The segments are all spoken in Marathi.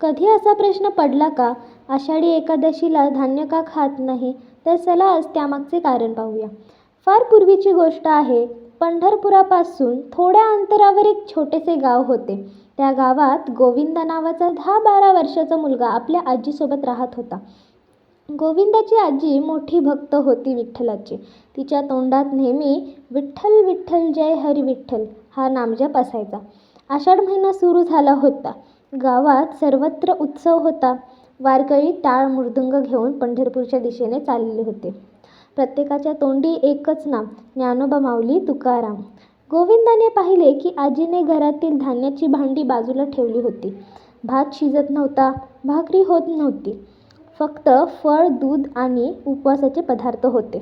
कधी असा प्रश्न पडला का, आषाढी एकादशीला धान्य का खात नाही? तर चला आज त्यामागचे कारण पाहूया. फार पूर्वीची गोष्ट आहे. पंढरपुरापासून थोड्या अंतरावर एक छोटेसे गाव होते. त्या गावात गोविंदा नावाचा 10-12 वर्षाचा मुलगा आपल्या आजीसोबत राहत होता. गोविंदाची आजी मोठी भक्त होती विठ्ठलाची. तिच्या तोंडात नेहमी विठ्ठल विठ्ठल जय हरी विठ्ठल हा नामजप असायचा. आषाढ महिना सुरू झाला होता. गावात सर्वत्र उत्सव होता. वारकरी टाळ मृदुंग घेऊन पंढरपूरच्या दिशेने चालले होते. प्रत्येकाच्या तोंडी एकच नाव, ज्ञानोबा माऊली तुकाराम. गोविंदाने पाहिले की आजीने घरातील धान्याची भांडी बाजूला ठेवली होती. भात शिजत नव्हता, भाकरी होत नव्हती. फक्त फळ, दूध आणि उपवासाचे पदार्थ होते.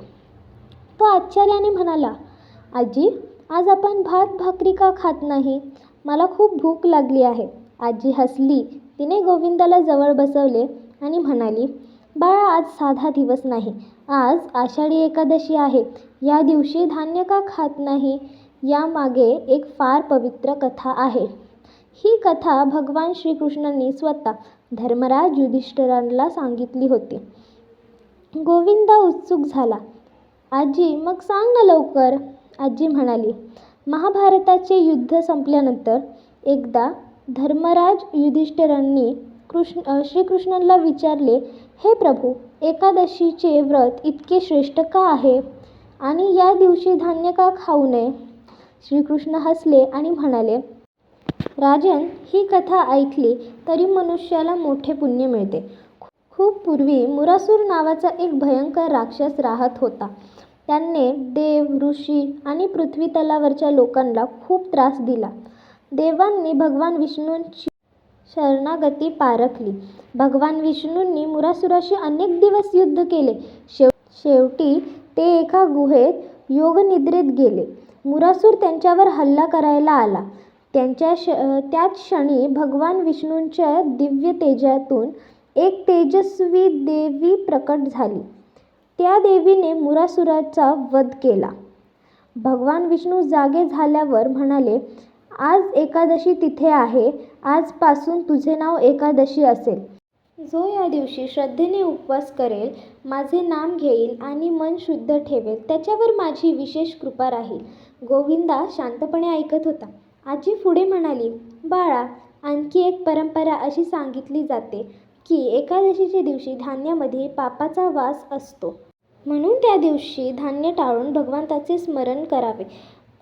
तो आश्चर्याने म्हणाला, आजी, आज आपण भात भाकरी का खात नाही? मला खूप भूक लागली आहे. आजी हसली. तिने गोविंदाला जवळ बसवले आणि म्हणाली, बाळा, आज साधा दिवस नाही. आज आषाढी एकादशी आहे. या दिवशी धान्य का खात नाही? यामागे एक फार पवित्र कथा आहे. ही कथा भगवान श्रीकृष्णांनी स्वतः धर्मराज युधिष्ठिराला सांगितली होती. गोविंदा उत्सुक झाला. आजी, मग सांग ना लवकर. आजी म्हणाली, महाभारताचे युद्ध संपल्यानंतर एकदा धर्मराज युधिष्ठिरांनी श्रीकृष्णाला विचारले, हे प्रभू, एकादशीचे व्रत इतके श्रेष्ठ का आहे आणि या दिवशी धान्य का खाऊ नये? श्रीकृष्ण हसले आणि म्हणाले, राजन, ही कथा ऐकली तरी मनुष्याला मोठे पुण्य मिळते. खूप पूर्वी मुरासूर नावाचा एक भयंकर राक्षस राहत होता. त्याने देव, ऋषी आणि पृथ्वी तलावरच्या लोकांना खूप त्रास दिला. देवांनी भगवान विष्णूंची शरणागती पारखली. भगवान विष्णूंनी मुरासुराशी अनेक दिवस युद्ध केले. शेवटी ते एका गुहेत योगनिद्रेत गेले. मुरासूर त्यांच्यावर हल्ला करायला आला. त्याच क्षणी भगवान विष्णूंच्या दिव्य तेजातून एक तेजस्वी देवी प्रकट झाली. त्या देवीने मुरासुराचा वध केला. भगवान विष्णू जागे झाल्यावर म्हणाले, आज एकादशी तिथे आहे. आजपासून तुझे नाव एकादशी असेल. जो या दिवशी श्रद्धेने उपवास करेल, माझे नाम घेईल आणि मन शुद्ध ठेवेल, त्याच्यावर माझी विशेष कृपा राहील. गोविंदा शांतपणे ऐकत होता. आजी पुढे म्हणाली, बाळा, आणखी एक परंपरा अशी सांगितली जाते की एकादशीच्या दिवशी धान्यामध्ये पापाचा वास असतो. म्हणून त्या दिवशी धान्य टाळून भगवंताचे स्मरण करावे.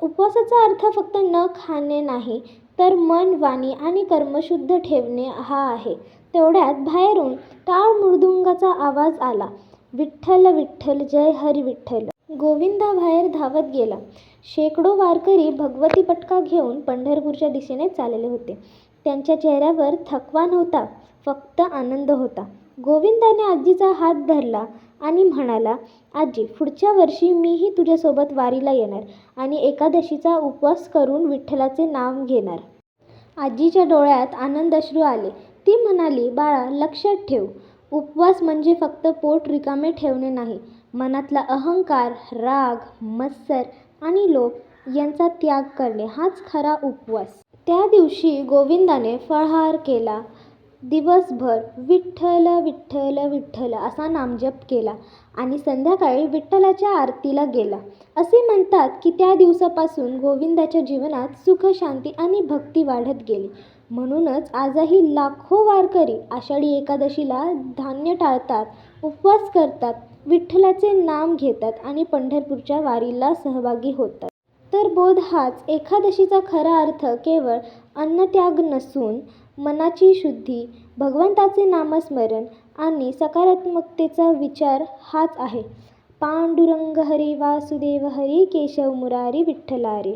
उपवासाचा अर्थ फक्त न खाणे नाही, तर मन, वाणी आणि कर्म शुद्ध ठेवणे हा आहे. तेवढ्यात बाहेरून टाळ मृदुंगाचा आवाज आला. विठ्ठल विठ्ठल जय हरी विठ्ठल. गोविंदा बाहेर धावत गेला. शेकडो वारकरी भगवती पटका घेऊन पंढरपूरच्या दिशेने चालले होते. त्यांच्या चेहऱ्यावर थकवा नव्हता, फक्त आनंद होता. गोविंदाने आजीचा हात धरला आणि म्हणाला, आजी, पुढच्या वर्षी मीही तुझ्यासोबत वारीला येणार आणि एकादशीचा उपवास करून विठ्ठलाचे नाव घेणार. आजीच्या डोळ्यात आनंदाश्रू आले. ती म्हणाली, बाळा, लक्षात ठेव, उपवास म्हणजे फक्त पोट रिकामे ठेवणे नाही. मनातला अहंकार, राग, मत्सर आणि लोभ यांचा त्याग करणे हाच खरा उपवास. त्या दिवशी गोविंदाने फळाहार केला. दिवसभर विठ्ठल विठ्ठल विठ्ठल असा नामजप केला आणि संध्याकाळी विठ्ठलाच्या आरतीला गेला. असे म्हणतात की त्या दिवसापासून गोविंदाच्या जीवनात सुख, शांती आणि भक्ती वाढत गेली. म्हणूनच आजही लाखो वारकरी आषाढी एकादशीला धान्य टाळतात, उपवास करतात, विठ्ठलाचे नाम घेतात आणि पंढरपूरच्या वारीला सहभागी होतात. तर बोध हाच, एकादशीचा खरा अर्थ केवळ अन्नत्याग नसून मनाची शुद्धी, भगवंताचे नामस्मरण आणि सकारात्मकतेचा विचार हाच आहे. पांडुरंग हरी वासुदेव हरी केशव मुरारी विठ्ठलारी.